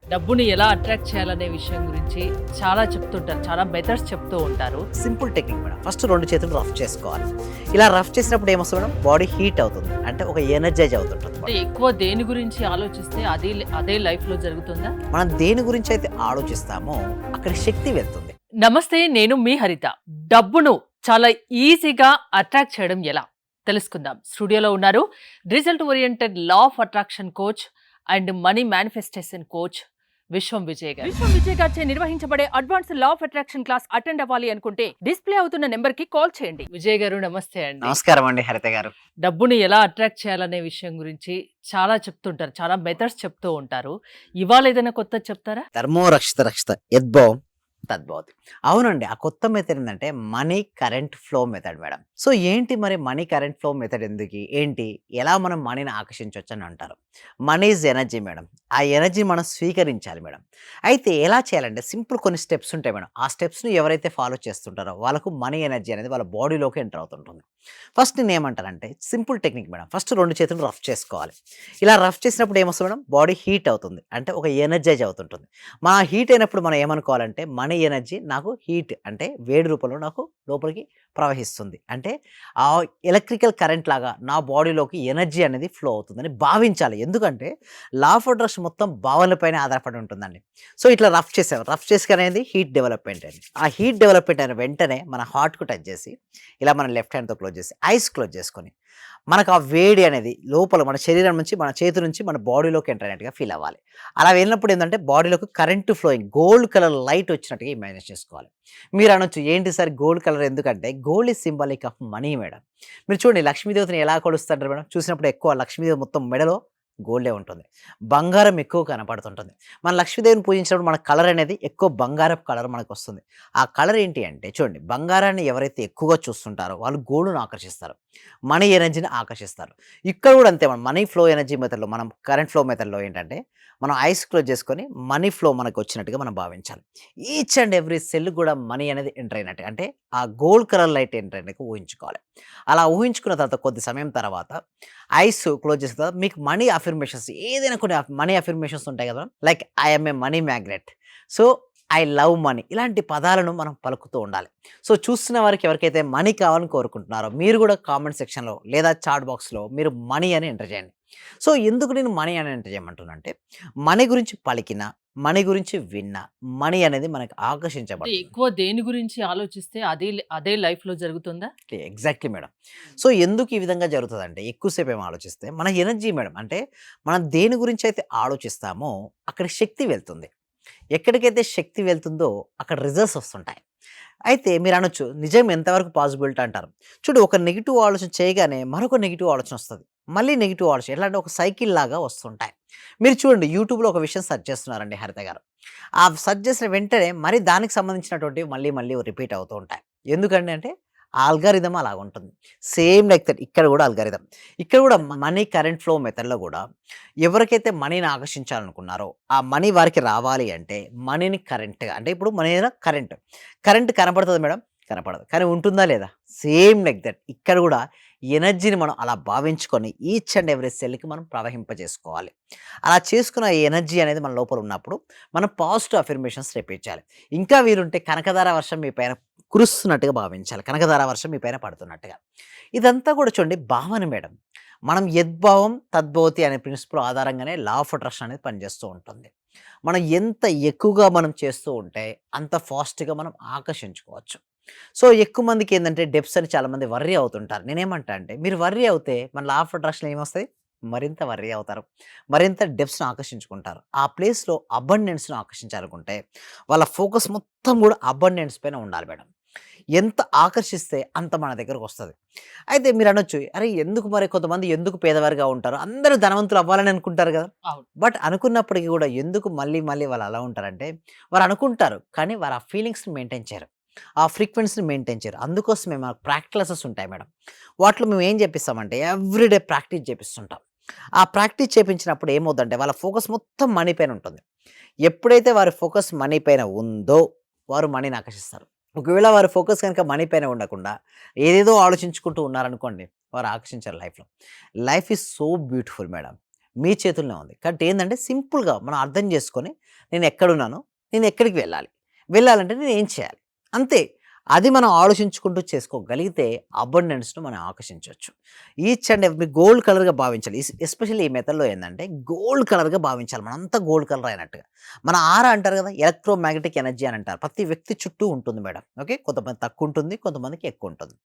డబ్బుని ఎలా అట్రాక్ట్ చేయాలనే విషయం గురించి చాలా చెప్తుంటారు. చాలా మెథడ్స్ చెప్తూ ఉంటారు. Simple technique madam. ఫస్ట్ 2 చేతులు రఫ్ చేసుకోవాలి. ఇలా రఫ్ చేసినప్పుడు ఏమొస్తుంది మేడం, బాడీ హీట్ అవుతుంది. అంటే ఒక ఎనర్జైజ్ అవుతుంటుంది అంటే బాడీ. ఎక్కువ దేని గురించి ఆలోచిస్తే అదే లైఫ్‌లో జరుగుతుందా? మనం దేని గురించి అయితే ఆలోచిస్తామో అక్కడ శక్తి వెళ్తుంది. నమస్తే, నేను మీ హరిత. డబ్బును చాలా ఈజీగా అట్రాక్ట్ చేయడం ఎలా? తెలుసుకుందాం. స్టూడియోలో ఉన్నారు result oriented law of attraction coach and money manifestation coach విశ్వం విజయ్ గారు. విశ్వం విజయ్ గారిచే నిర్వహించబడే advance law of attraction class attend అవ్వాలి అనుకుంటే డిస్ప్లే అవుతున్న నెంబర్ కి కాల్ చేయండి. విజయ్ గారు నమస్తే అండి. నమస్కారం అండి హరిత గారు. డబ్బుని ఎలా అట్రాక్ట్ చేయాలనే విషయం గురించి చాలా చెప్తుంటారు. చాలా మెథడ్స్ చెప్తూ ఉంటారు. ఇవాళ ఏదైనా కొత్తది చెప్తారా? ధర్మో రక్షిత రక్షిత యద్భవం తద్భవతి. అవునండి. ఆ కొత్త మెథడ్ ఏంటంటే money current flow method madam. So ఏంటి మరి మనీ కరెంట్ ఫ్లో మెథడ్ ఎందుకు? ఏంటి? ఎలా మనం మనీని ఆకర్షించొచ్చు అని అంటారు. Money is energy madam. ఆ ఎనర్జీ మనం స్వీకరించాలి మేడం. అయితే ఎలా చేయాలంటే సింపుల్ కొన్ని స్టెప్స్ ఉంటాయి మేడం. ఆ స్టెప్స్‌ని ఎవరైతే ఫాలో చేస్తుంటారో వాళ్ళకు మనీ ఎనర్జీ అనేది వాళ్ళ బాడీలోకి ఎంటర్ అవుతుంటుంది. ఫస్ట్ నేనేమంటానంటే సింపుల్ టెక్నిక్ మేడం. ఫస్ట్ 2 చేతులు రఫ్ చేసుకోవాలి. ఇలా రఫ్ చేసినప్పుడు ఏమొస్తుంది మేడం, బాడీ హీట్ అవుతుంది. అంటే ఒక ఎనర్జైజ్ అవుతుంటుంది. మన హీట్ అయినప్పుడు మనం ఏమనుకోవాలంటే మనీ ఎనర్జీ నాకు హీట్ అంటే వేడి రూపంలో నాకు లోపలికి ప్రవహిస్తుంది. అంటే ఆ ఎలక్ట్రికల్ కరెంట్ లాగా నా బాడీలోకి ఎనర్జీ అనేది ఫ్లో అవుతుందని భావించాలి. ఎందుకంటే లా ఆఫ్ అట్రాక్షన్ మొత్తం భావనలపైనే ఆధారపడి ఉంటుందండి. సో ఇట్లా రఫ్ చేసాం. రఫ్ చేసి అనేది హీట్ డెవలప్‌మెంట్ అండి. ఆ హీట్ డెవలప్‌మెంట్ అయిన వెంటనే మన హార్ట్‌కు టచ్ చేసి ఇలా మన లెఫ్ట్ హ్యాండ్‌తో క్లోజ్ చేసి ఐస్ క్లోజ్ చేసుకొని మనకు ఆ వేడి అనేది లోపల మన శరీరం నుంచి, మన చేతి నుంచి మన బాడీలోకి ఎంటర్ అయినట్టుగా ఫీల్ అవ్వాలి. అలా వెళ్ళినప్పుడు ఏందంటే బాడీలోకి current flowing gold colour light వచ్చినట్టుగా ఇమాజిన్ చేసుకోవాలి. మీరు అనొచ్చు ఏంటి సార్ గోల్డ్ కలర్ ఎందుకంటే gold is symbolic of money madam. మీరు చూడండి లక్ష్మీదేవతని ఎలా కొలుస్తారు మేడం? చూసినప్పుడు ఎక్కువ లక్ష్మీదేవి మొత్తం మెడలో గోల్డే ఉంటుంది. బంగారం ఎక్కువ కనపడుతుంటుంది. మన లక్ష్మీదేవిని పూజించినప్పుడు మన కలర్ అనేది ఎక్కువ బంగారపు కలర్ మనకొస్తుంది. ఆ కలర్ ఏంటి అంటే చూడండి బంగారాన్ని ఎవరైతే ఎక్కువగా చూస్తుంటారో వాళ్ళు గోల్డ్‌ను ఆకర్షిస్తారు. మనీ ఎనర్జీని ఆకర్షిస్తారు. ఇక్కడ కూడా అంతే మనీ ఫ్లో ఎనర్జీ మెథడ్‌లో మనం కరెంట్ ఫ్లో మెథడ్‌లో ఏంటంటే మనం ఐస్ క్లోజ్ చేసుకొని మనీ ఫ్లో మనకొచ్చినట్టుగా మనం భావించాలి. ఈచ్ అండ్ ఎవ్రీ సెల్ కూడా మనీ అనేది ఎంటర్ అయినట్టు. అంటే ఆ గోల్డ్ కలర్ లైట్ ఎంటర్ అయినట్టుగా ఊహించుకోవాలి. అలా ఊహించుకున్న తర్వాత కొద్ది సమయం తర్వాత ఐస్ క్లోజ్ చేసిన తర్వాత మీకు మనీ అఫర్మేషన్స్ ఏదైనా కొన్ని మనీ అఫర్మేషన్స్ ఉంటాయి కదా! Like I am a money magnet. So, I love money ఇలాంటి పదాలను మనం పలుకుతూ ఉండాలి. సో, చూస్తున్న వారికి ఎవరికైతే మనీ కావాలని కోరుకుంటున్నారో మీరు కూడా కామెంట్ సెక్షన్‌లో లేదా చాట్ బాక్స్‌లో మీరు మనీ అని ఎంటర్ చేయండి. సో, ఎందుకు నేను మనీ అని ఎంటర్ చేయమంటున్నానంటే మనీ గురించి పలికిన, మనీ గురించి విన్న, మనీ అనేది మనకు అంటే ఆకర్షించబడుతుంది. ఎక్కువ దేని గురించి ఆలోచిస్తే అదే లైఫ్‌లో జరుగుతుందా? Exactly madam. సో, ఎందుకు ఈ విధంగా జరుగుతదంటే, ఎక్కువ సేపేమో ఆలోచిస్తే, మన ఎనర్జీ మేడం. అంటే, మనం దేని గురించైతే ఆలోచిస్తామో, అక్కడ శక్తి వెళ్తుంది. ఎక్కడికైతే శక్తి వెళ్తుందో, అక్కడ రిజల్ట్స్ వస్తుంటాయి. అయితే మీరనొచ్చు, నిజం ఎంతవరకు పాజిబిలిటీ అంటారు. చూడు ఒక నెగెటివ్ ఆలోచన చేయగానే, మరొక నెగెటివ్ ఆలోచనొస్తది. మళ్ళీ నెగెటివ్ ఆలోచన. ఎట్లా అంటే, ఒక సైకిల్ లాగా వస్తుంటాయి. మీరు చూడండి యూట్యూబ్‌లో ఒక విషయం సెర్చ్ చేస్తున్నారండి హరిత గారు. ఆ సెర్చ్ చేసిన వెంటనే, మరి దానికి సంబంధించినటువంటివి మళ్ళీ, మళ్ళీ రిపీట్ అవుతూ ఉంటాయి. ఎందుకండి అంటే ఆల్గారిథం అలాగుంటుంది. సేమ్ లైక్ దట్ ఇక్కడ గూడా ఆల్గారిథం. ఇక్కడ గూడా మనీ కరెంట్ ఫ్లో మెథడ్‌లో గూడా ఎవరికైతే మనీని ఆకర్షించాలనుకున్నారో, ఆ మనీ వారికి రావాలి అంటే మనీని కరెంట్‌గా అంటే ఇప్పుడు మనీ ఏదైనా కరెంట్. Current కనపడతదా madam? కనపడదు. కానీ ఉంటుందా లేదా? సేమ్ లైక్ దట్ ఇక్కడ గూడా ఎనర్జీని మనం అలా భావించుకొని ఈచ్ అండ్ ఎవ్రీ సెల్‌కి మనం ప్రవహింపజేసుకోవాలి. అలా చేసుకున్న ఎనర్జీ అనేది మన లోపల ఉన్నప్పుడు మనం పాజిటివ్ అఫర్మేషన్స్ రిపీట్ చేయాలి. ఇంకా వీలుంటే కనకధార వర్షం మీ పైన కురుస్తున్నట్టుగా భావించాలి. కనకధార వర్షం మీ పైన పడుతున్నట్టుగా. ఇదంతా కూడా చూడండి భావన మేడం. మనం యద్భావం తద్భవతి అనే ప్రిన్సిపల్ ఆధారంగానే లా ఆఫ్ అట్రాక్షన్ అనేది పనిచేస్తూ ఉంటుంది. మనం ఎంత ఎక్కువగా మనం చేస్తూ ఉంటే అంత ఫాస్ట్‌గా మనం ఆకర్షించుకోవచ్చు. సో, ఎక్కువ మందికేందంటే డెబ్ట్స్ అని చాలామంది వర్రీ అవుతుంటారు. నేనేమంటా అంటే మీరు వర్రీ అవుతే మన లా ఆఫ్ అట్రాక్షన్‌లో ఏమొస్తాయి? మరింత వర్రీ అవుతారు. మరింత డెబ్ట్స్‌ని ఆకర్షించుకుంటారు. ఆ ప్లేస్‌లో అబండెన్స్‌ని ఆకర్షించాలనుకుంటే వాళ్ళ ఫోకస్ మొత్తం గూడా అబండెన్స్ పైన ఉండాలి మేడం. ఎంత ఆకర్షిస్తే అంత మన దగ్గరకొస్తది. అయితే మీరనొచ్చు, "అరే! ఎందుకు మరి కొంతమంది ఎందుకు పేదవారుగా ఉంటారు? అందరూ ధనవంతులు అవ్వాలని అనుకుంటారు గదా!" అవును. బట్ అనుకున్నప్పటికి గూడా ఎందుకు మళ్ళీ, మళ్ళీ వాళ్ళు అలా ఉంటారంటే, వారు అనుకుంటారు. కానీ వారు ఆ ఫీలింగ్స్‌ని మెయింటైన్ చేయరు. ఆ ఫ్రీక్వెన్సీని మెయింటైన్ చేయరు. అందుకోసమే మాకు ప్రాక్టికల్ క్లాసెస్ ఉంటాయి మేడం. వాటిలో మేము ఏం జేపిస్తామంటే ఎవ్రీడే ప్రాక్టీస్ జేపిస్తుంటాం. ఆ ప్రాక్టీస్ చేపించినప్పుడు ఏమవుద్దంటే వాళ్ళ ఫోకస్ మొత్తం మనీ పైన ఉంటుంది. ఎప్పుడైతే వారి ఫోకస్ మనీ పైన ఉందో, వారు మనీని ఆకర్షిస్తారు. ఒకవేళ వారి ఫోకస్ గనుక మనీ పైన ఉండకుండా, ఏదేదో ఆలోచించుకుంటూ ఉన్నారనుకోండి, వారు ఆకర్షించరు లైఫ్‌లో. Life is so beautiful madam. మీ చేతుల్లోనే ఉంది. కాబట్టి ఏందంటే సింపుల్‌గా మనం అర్థం చేసుకొని నేను ఎక్కడున్నాను? నేను ఎక్కడికి వెళ్ళాలి? వెళ్ళాలంటే నేను ఏం చేయాలి? అంతే. అది మనం ఆలోచించుకుంటూ చేసుకోగలిగితే అబండెన్స్‌ను మనం ఆకర్షించొచ్చు. ఈచ్ అండ్ ఎవ్రీ గోల్డ్ కలర్‌గా భావించాలి. ఎస్పెషల్లీ ఈ మెథడ్‌లో ఏందంటే గోల్డ్ కలర్‌గా భావించాలి. మనంతా గోల్డ్ కలర్ అయినట్టుగా. మన ఆరా అంటారు కదా! ఎలక్ట్రోమాగ్నెటిక్ ఎనర్జీ అని అంటారు. ప్రతి వ్యక్తి చుట్టూ ఉంటుంది మేడం. ఓకే. కొంతమంది తక్కువుంటుంది. కొంతమందికి ఎక్కువుంటుంది.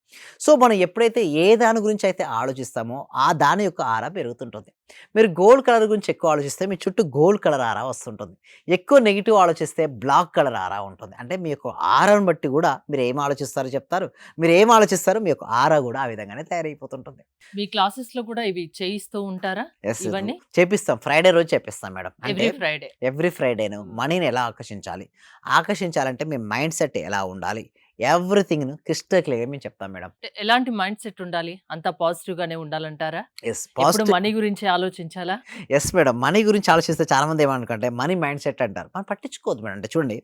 సో, మనం ఎప్పుడైతే ఏ దాని గురించి అయితే ఆలోచిస్తామో ఆ దాని యొక్క ఆరా పెరుగుతుంటుంది. మీరు గోల్డ్ కలర్ గురించి ఎక్కువ ఆలోచిస్తే మీ చుట్టూ గోల్డ్ కలర్ ఆరా వస్తుంటుంది. ఎక్కువ నెగెటివ్ ఆలోచిస్తే బ్లాక్ కలర్ ఆరా ఉంటుంది. అంటే మీ యొక్క ఆరాను బట్టి గూడా మీరు ఏం ఆలోచిస్తారో చెప్తారు. మీరు ఏం ఆలోచిస్తారో మీ యొక్క ఆరా గూడా ఆ విధంగానే తయారైపోతుంటుంది. మీ క్లాసెస్‌లో కూడా ఇవి చేయిస్తూ ఉంటారా? యెస్. ఇవన్నీ? చేపిస్తాం. ఫ్రైడే రోజు చేపిస్తాం మేడం. అంటే ఎవ్రీ ఫ్రైడే. ఎవ్రీ ఫ్రైడేను హ్మ్. మనీని ఎలా ఆకర్షించాలి? ఆకర్షించాలంటే మీ మైండ్ సెట్ ఎలా ఉండాలి? ఎవ్రీథింగ్‌ను క్రిస్టల్ క్లియర్‌గా మేము చెప్తాం మేడం. ఎలాంటి మైండ్ సెట్ ఉండాలి? అంతా పాజిటివ్‌గానే ఉండాలంటారా? యెస్. ఎప్పుడు పాజిటివ్ మనీ గురించే ఆలోచించాలా? Yes madam. మనీ గురించి ఆలోచిస్తే చాలామంది ఏమనుకుంటే మనీ మైండ్ సెట్ అంటారు. మనం పట్టించుకోవద్దు మేడం. అంటే చూడండి,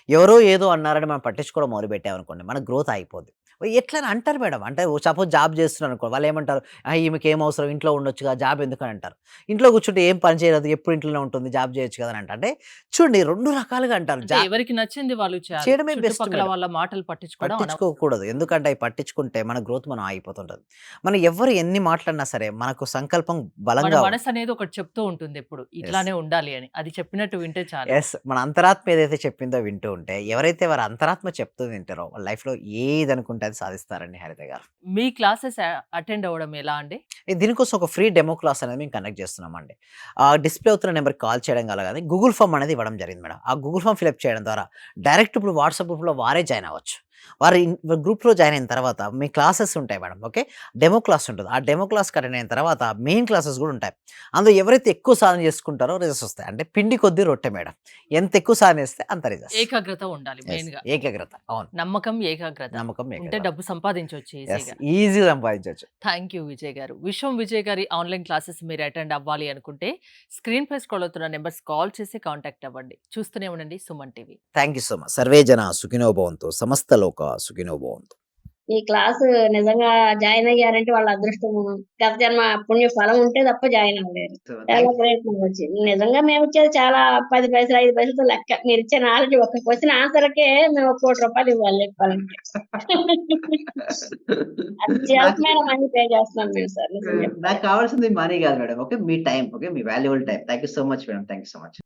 ఎవరో ఏదో అన్నారని మనం పట్టించుకోవడం మొదలుపెట్టామనుకోండి, మన గ్రోత్ అయిపోద్ది. ఎట్లా అని అంటారు మేడం. అంటే సపోజ్ జాబ్ చేస్తున్నారనుకో, వాళ్ళేమంటారు, ఈమెకేం అవసరం ఇంట్లో ఉండొచ్చుగా జాబ్ ఎందుకని అంటారు. ఇంట్లో కూర్చుంటే ఏం పని చేయలేదు, ఎప్పుడు ఇంట్లోనే ఉంటుంది, జాబ్ చేయొచ్చు కదా అని అంటారు. అంటే చూడండి 2 రకాలుగా అంటారు. అంటే ఎవరికి నచ్చింది వాళ్ళు చేయాలి. చేయడమే బెస్ట్ చుట్టుపక్కల మేడం. వాళ్ళ మాటలు పట్టించుకోవడం అనవసరం. పట్టించుకోకూడదు. ఎందుకంటే అయి పట్టించుకుంటే మన గ్రోత్ మనం ఆగిపోతుంటది. మనం ఎవ్వరు ఎన్ని మాట్లాడినా సరే మనకు సంకల్పం మన బలంగా మనసనేది ఒకటి చెప్తూ ఉంటుంది ఎప్పుడు. యెస్. ఇట్లానే ఉండాలి అని. అది చెప్పినట్టు వింటే చాలు. యెస్. మన అంతరాత్మ ఏదైతే చెప్పిందో వింటూ ఉంటే, ఎవరైతే వారి అంతరాత్మ చెప్తూ వింటారో వాళ్ళ లైఫ్‌లో ఏదనుకుంటే అది సాధిస్తారండి హరిత గారు. మీ క్లాసెస్ అటెండ్ అవ్వడం ఎలా అండి? దీనికోసం ఒక ఫ్రీ డెమో క్లాస్ అనేది మేము కండక్ట్ చేస్తున్నామండి. డిస్‌ప్లే అవుతున్న నంబర్‌కి కాల్ చేయడం గాని గూగుల్ ఫార్మ్ అనేది ఇవ్వడం జరిగింది మేడం. ఆ గూగుల్ ఫార్మ్ ఫిలప్ చేయడం ద్వారా డైరెక్ట్ ఇప్పుడు వాట్సాప్ గ్రూప్‌లో వారే జాయిన్ అవ్వచ్చు. వారు గ్రూప్‌లో జాయిన్ అయిన తర్వాత మీ క్లాసెస్ ఉంటాయి మేడం. ఓకే. డెమో క్లాస్ ఉంటది. ఆ డెమో క్లాస్‌కి అటెండ్ అయిన తర్వాత మెయిన్ క్లాసెస్ గూడా ఉంటాయి. అందులో ఎవరైతే ఎక్కువ సాధన చేసుకుంటారో రిజల్ట్స్ వస్తాయి. అంటే పిండి కొద్దీ రొట్టె మేడం. ఎంత ఎక్కువ సాధన చేస్తే అంత రిజల్ట్స్. ఏకాగ్రత ఉండాలి యెస్. మెయిన్‌గా. ఏకాగ్రత. అవును. నమ్మకం, ఏకాగ్రత. నమ్మకం, ఉంటే ఏకాగ్రత. డబ్బు సంపాదించొచ్చు యెస్. ఈజీగా. ఈజీగా సంపాదించొచ్చు. థాంక్ యూ విజయ్ గారు. విశ్వం విజయ్ గారి ఆన్‌లైన్ క్లాసెస్ మీరు అటెండ్ అవ్వాలి అనుకుంటే స్క్రీన్‌పై స్క్రోల్ అవుతున్న నంబర్స్ కాల్ చేసి కాంటాక్ట్ అవ్వండి. చూస్తూనే ఉండండి Suman TV. Thank you so much. Survey జన సుఖినో భవంతు. సమస్త లోక సుఖినో భవంతు. ఈ క్లాసు నిజంగా జాయిన్ అయ్యారంటే వాళ్ళ అదృష్టము. గత జన్మ పుణ్య ఫలం ఉంటే తప్ప జాయిన్ అవ్వలేరు. సో చాలా థాంక్ ప్రయత్నం వచ్చింది. నిజంగా మేమిచ్చేది చాలా 10 పైసలు, 5 పైసలతో లెక్క. మీరిచ్చే నాలెడ్జ్ ఒక్క క్వెషన్ ఆన్సర్‌కే మేము ఒక రూ. 1,00,00,000 ఇవ్వాలి చెప్పాలంటే. నాకు అత్యల్పమైన మనీ పే చేస్తున్నాం మేము సార్ నిజం నాకు చెప్పాలంటే. కావాల్సింది మనీ గాదు madam. Okay. Me time. Okay. Me valuable time. Thank you so much madam. Thank you so much.